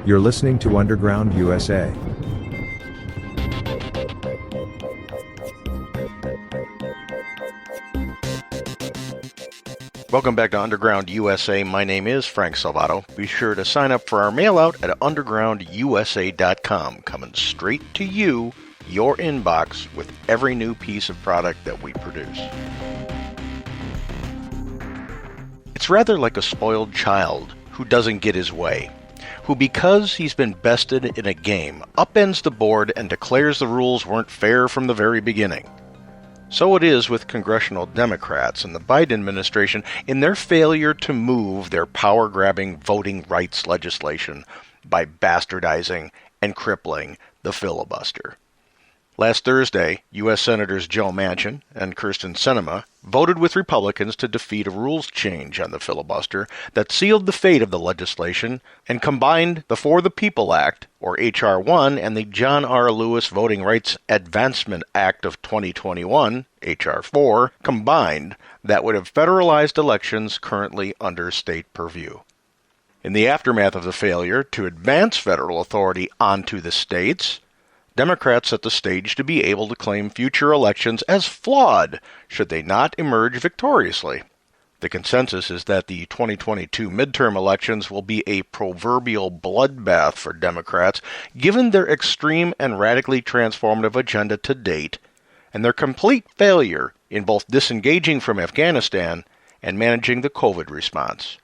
You're listening to Underground USA. Welcome back to Underground USA. My name is Frank Salvato. Be sure to sign up for our mail out at undergroundusa.com, coming straight to you, your inbox, with every new piece of product that we produce. It's rather like a spoiled child who doesn't get his way, who, because he's been bested in a game, upends the board and declares the rules weren't fair from the very beginning. So it is with congressional Democrats and the Biden administration in their failure to move their power-grabbing voting rights legislation by bastardizing and crippling the filibuster. Last Thursday, U.S. Senators Joe Manchin and Kyrsten Sinema voted with Republicans to defeat a rules change on the filibuster that sealed the fate of the legislation and combined the For the People Act, or H.R. 1, and the John R. Lewis Voting Rights Advancement Act of 2021, H.R. 4, combined that would have federalized elections currently under state purview. In the aftermath of the failure to advance federal authority onto the states, Democrats set the stage to be able to claim future elections as flawed should they not emerge victoriously. The consensus is that the 2022 midterm elections will be a proverbial bloodbath for Democrats, given their extreme and radically transformative agenda to date, and their complete failure in both disengaging from Afghanistan and managing the COVID response.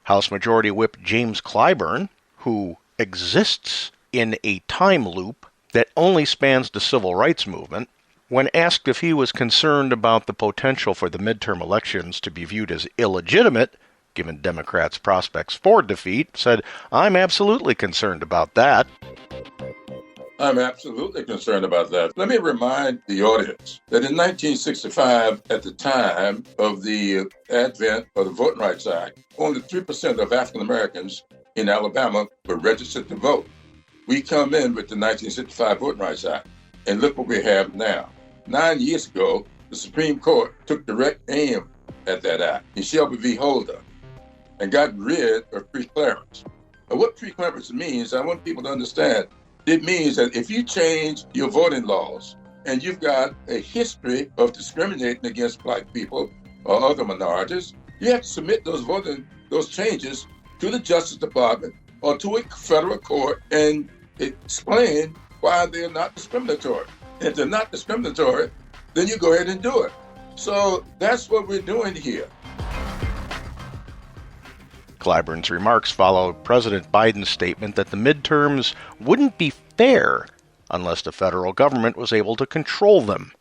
House Majority Whip James Clyburn, who exists in a time loop that only spans the civil rights movement, when asked if he was concerned about the potential for the midterm elections to be viewed as illegitimate, given Democrats' prospects for defeat, said, "I'm absolutely concerned about that." I'm absolutely concerned about that. Let me remind the audience that in 1965, at the time of the advent of the Voting Rights Act, only 3% of African Americans in Alabama were registered to vote. We come in with the 1965 Voting Rights Act, and look what we have now. 9 years ago, the Supreme Court took direct aim at that act in Shelby v. Holder and got rid of preclearance. Now, what preclearance means, I want people to understand, it means that if you change your voting laws and you've got a history of discriminating against Black people or other minorities, you have to submit those changes to the Justice Department or to a federal court and explain why they're not discriminatory. If they're not discriminatory, then you go ahead and do it. So that's what we're doing here. Clyburn's remarks follow President Biden's statement that the midterms wouldn't be fair unless the federal government was able to control them.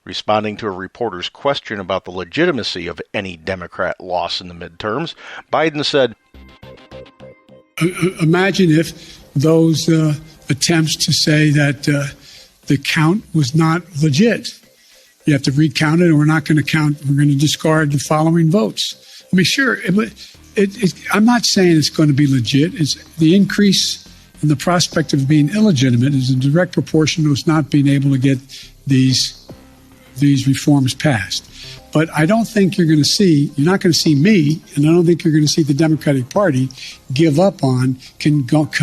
Responding to a reporter's question about the legitimacy of any Democrat loss in the midterms, Biden said, "Imagine if those attempts to say that the count was not legit. You have to recount it, and we're not going to count. We're going to discard the following votes." I mean, sure, I'm not saying it's going to be legit. It's the increase in the prospect of being illegitimate is in direct proportion to us not being able to get these reforms passed. But I don't think you're not going to see me, and I don't think you're going to see the Democratic Party give up on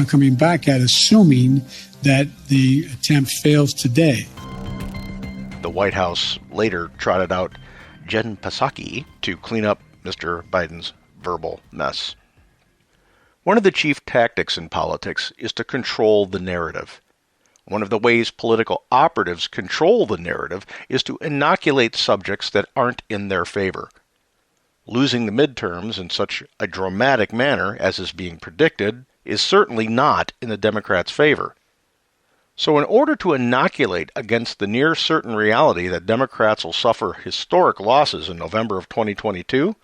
coming back at assuming that the attempt fails today. The White House later trotted out Jen Psaki to clean up Mr. Biden's verbal mess. One of the chief tactics in politics is to control the narrative. One of the ways political operatives control the narrative is to inoculate subjects that aren't in their favor. Losing the midterms in such a dramatic manner as is being predicted is certainly not in the Democrats' favor. So in order to inoculate against the near certain reality that Democrats will suffer historic losses in November of 2022,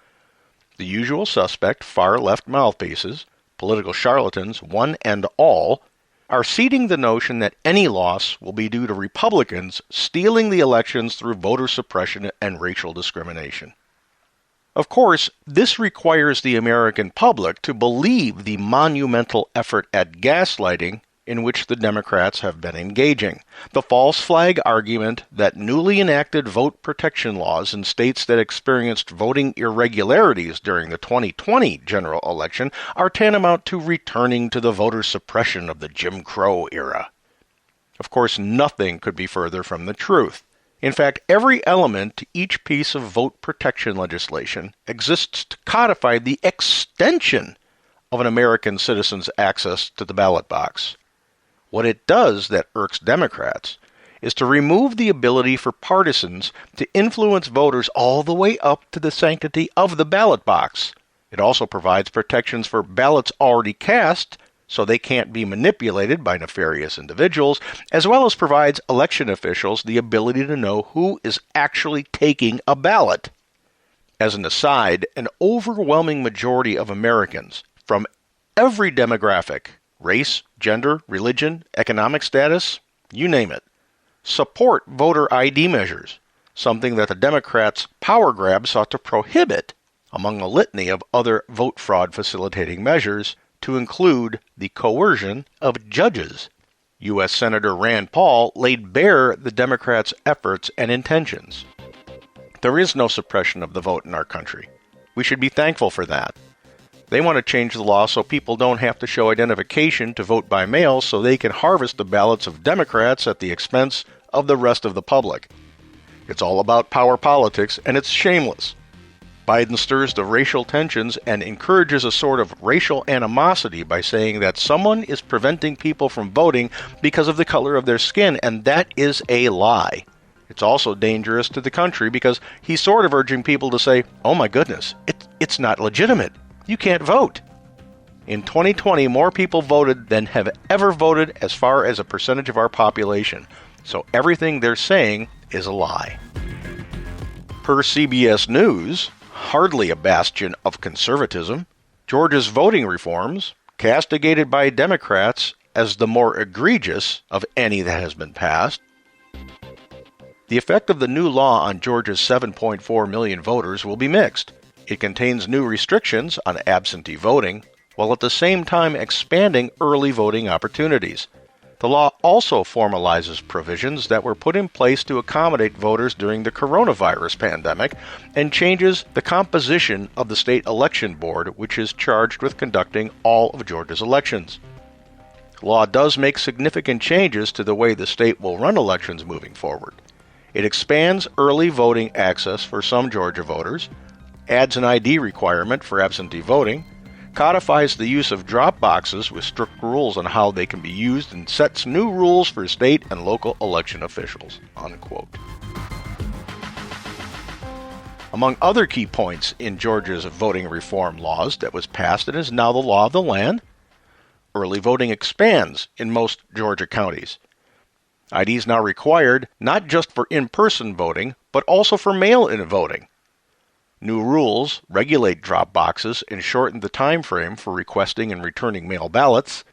the usual suspect far-left mouthpieces, political charlatans, one and all, are seeding the notion that any loss will be due to Republicans stealing the elections through voter suppression and racial discrimination. Of course, this requires the American public to believe the monumental effort at gaslighting in which the Democrats have been engaging. The false flag argument that newly enacted vote protection laws in states that experienced voting irregularities during the 2020 general election are tantamount to returning to the voter suppression of the Jim Crow era. Of course, nothing could be further from the truth. In fact, every element to each piece of vote protection legislation exists to codify the extension of an American citizen's access to the ballot box. What it does that irks Democrats is to remove the ability for partisans to influence voters all the way up to the sanctity of the ballot box. It also provides protections for ballots already cast so they can't be manipulated by nefarious individuals, as well as provides election officials the ability to know who is actually taking a ballot. As an aside, an overwhelming majority of Americans from every demographic, race, gender, religion, economic status, you name it, support voter ID measures, something that the Democrats' power grab sought to prohibit among a litany of other vote fraud facilitating measures, to include the coercion of judges. U.S. Senator Rand Paul laid bare the Democrats' efforts and intentions. There is no suppression of the vote in our country. We should be thankful for that. They want to change the law so people don't have to show identification to vote by mail so they can harvest the ballots of Democrats at the expense of the rest of the public. It's all about power politics, and it's shameless. Biden stirs the racial tensions and encourages a sort of racial animosity by saying that someone is preventing people from voting because of the color of their skin, and that is a lie. It's also dangerous to the country because he's sort of urging people to say, oh my goodness, it's not legitimate. You can't vote. In 2020, more people voted than have ever voted as far as a percentage of our population. So everything they're saying is a lie. Per CBS News, hardly a bastion of conservatism, Georgia's voting reforms, castigated by Democrats as the more egregious of any that has been passed. The effect of the new law on Georgia's 7.4 million voters will be mixed. It contains new restrictions on absentee voting, while at the same time expanding early voting opportunities. The law also formalizes provisions that were put in place to accommodate voters during the coronavirus pandemic and changes the composition of the state election board, which is charged with conducting all of Georgia's elections. The law does make significant changes to the way the state will run elections moving forward. It expands early voting access for some Georgia voters, adds an ID requirement for absentee voting, codifies the use of drop boxes with strict rules on how they can be used, and sets new rules for state and local election officials." Unquote. Among other key points in Georgia's voting reform laws that was passed and is now the law of the land, early voting expands in most Georgia counties. ID is now required not just for in-person voting, but also for mail-in voting. New rules regulate drop boxes and shorten the time frame for requesting and returning mail ballots.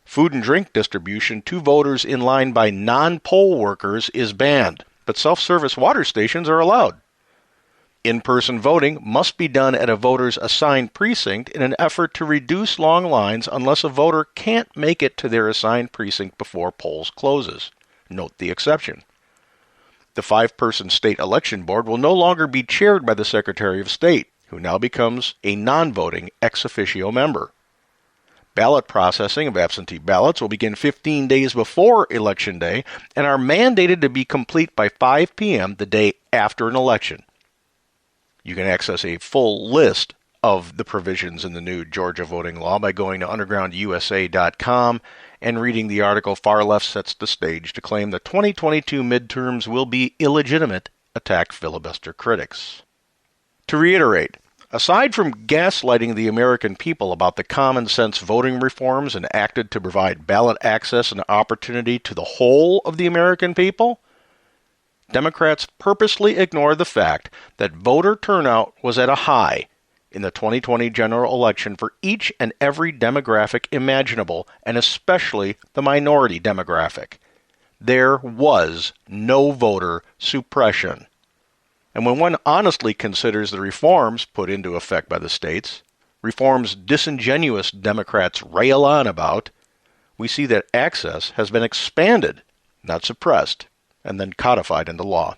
Food and drink distribution to voters in line by non-poll workers is banned, but self-service water stations are allowed. In-person voting must be done at a voter's assigned precinct in an effort to reduce long lines unless a voter can't make it to their assigned precinct before polls closes. Note the exception. The 5-person state election board will no longer be chaired by the Secretary of State, who now becomes a non-voting ex officio member. Ballot processing of absentee ballots will begin 15 days before Election Day and are mandated to be complete by 5 p.m. the day after an election. You can access a full list of the provisions in the new Georgia voting law by going to undergroundusa.com and reading the article "Far Left Sets the Stage to Claim the 2022 Midterms Will Be Illegitimate, Attack Filibuster Critics." To reiterate, aside from gaslighting the American people about the common-sense voting reforms enacted to provide ballot access and opportunity to the whole of the American people, Democrats purposely ignore the fact that voter turnout was at a high in the 2020 general election for each and every demographic imaginable, and especially the minority demographic. There was no voter suppression. And when one honestly considers the reforms put into effect by the states, reforms disingenuous Democrats rail on about, we see that access has been expanded, not suppressed, and then codified into law.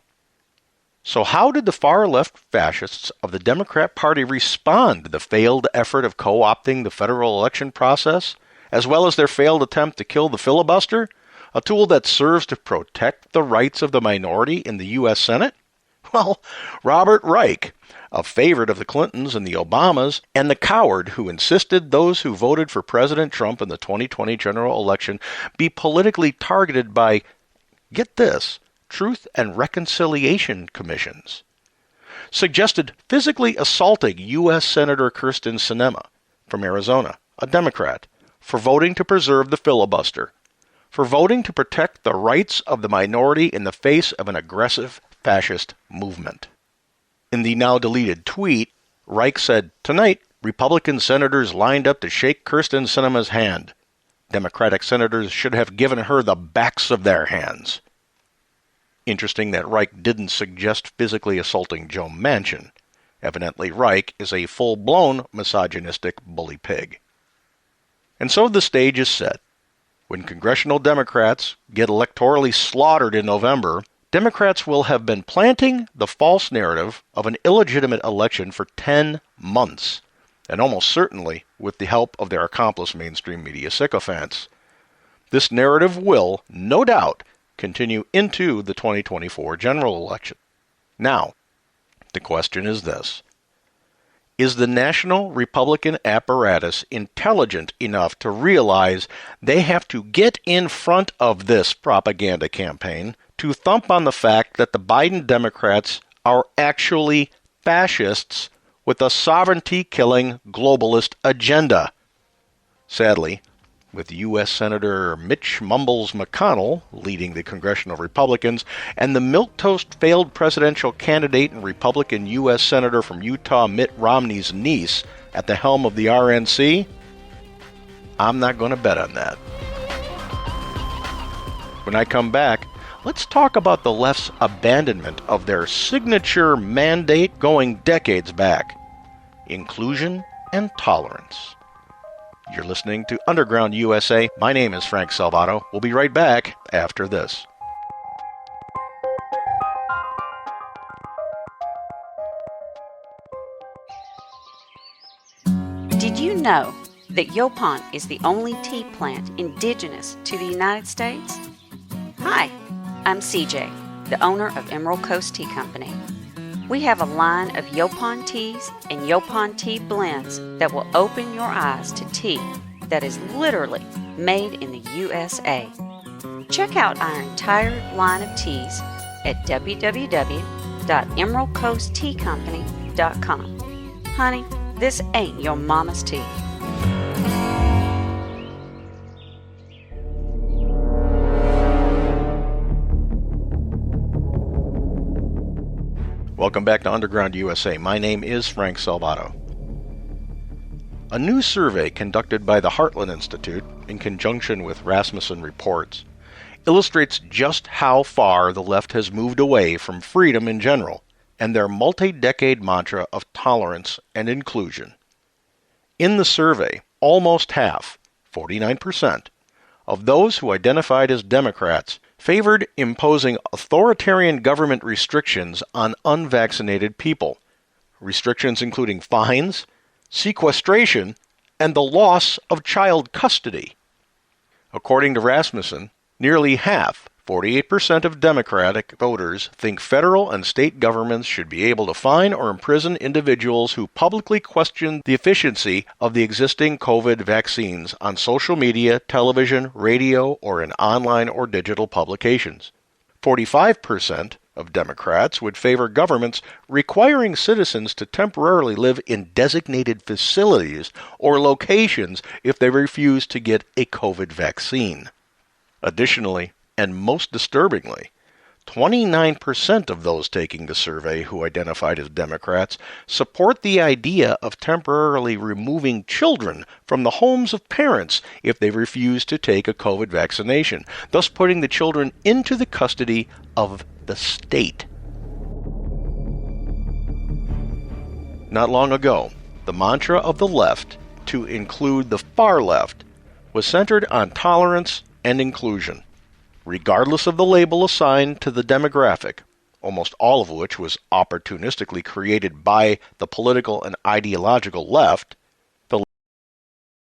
So how did the far-left fascists of the Democrat Party respond to the failed effort of co-opting the federal election process, as well as their failed attempt to kill the filibuster, a tool that serves to protect the rights of the minority in the U.S. Senate? Well, Robert Reich, a favorite of the Clintons and the Obamas, and the coward who insisted those who voted for President Trump in the 2020 general election be politically targeted by, get this, Truth and Reconciliation Commissions, suggested physically assaulting U.S. Senator Kyrsten Sinema from Arizona, a Democrat, for voting to preserve the filibuster, for voting to protect the rights of the minority in the face of an aggressive fascist movement. In the now-deleted tweet, Reich said, "Tonight, Republican senators lined up to shake Kyrsten Sinema's hand. Democratic senators should have given her the backs of their hands." Interesting that Reich didn't suggest physically assaulting Joe Manchin. Evidently, Reich is a full-blown misogynistic bully pig. And so the stage is set. When congressional Democrats get electorally slaughtered in November, Democrats will have been planting the false narrative of an illegitimate election for 10 months, and almost certainly with the help of their accomplice mainstream media sycophants. This narrative will, no doubt, continue into the 2024 general election. Now, the question is this. Is the national Republican apparatus intelligent enough to realize they have to get in front of this propaganda campaign to thump on the fact that the Biden Democrats are actually fascists with a sovereignty-killing globalist agenda? Sadly, with U.S. Senator Mitch Mumbles McConnell leading the congressional Republicans and the milquetoast failed presidential candidate and Republican U.S. Senator from Utah Mitt Romney's niece at the helm of the RNC, I'm not going to bet on that. When I come back, let's talk about the left's abandonment of their signature mandate going decades back: inclusion and tolerance. You're listening to Underground USA. My name is Frank Salvato. We'll be right back after this. Did you know that Yaupon is the only tea plant indigenous to the United States? Hi, I'm CJ, the owner of Emerald Coast Tea Company. We have a line of Yaupon teas and Yaupon tea blends that will open your eyes to tea that is literally made in the USA. Check out our entire line of teas at www.emeraldcoastteacompany.com. Honey, this ain't your mama's tea. Welcome back to Underground USA. My name is Frank Salvato. A new survey conducted by the Heartland Institute in conjunction with Rasmussen Reports illustrates just how far the left has moved away from freedom in general and their multi-decade mantra of tolerance and inclusion. In the survey, almost half, 49%, of those who identified as Democrats favored imposing authoritarian government restrictions on unvaccinated people, restrictions including fines, sequestration, and the loss of child custody. According to Rasmussen, nearly half, 48% of Democratic voters think federal and state governments should be able to fine or imprison individuals who publicly question the efficiency of the existing COVID vaccines on social media, television, radio, or in online or digital publications. 45% of Democrats would favor governments requiring citizens to temporarily live in designated facilities or locations if they refuse to get a COVID vaccine. Additionally, and most disturbingly, 29% of those taking the survey who identified as Democrats support the idea of temporarily removing children from the homes of parents if they refuse to take a COVID vaccination, thus putting the children into the custody of the state. Not long ago, the mantra of the left, to include the far left, was centered on tolerance and inclusion, regardless of the label assigned to the demographic, almost all of which was opportunistically created by the political and ideological left.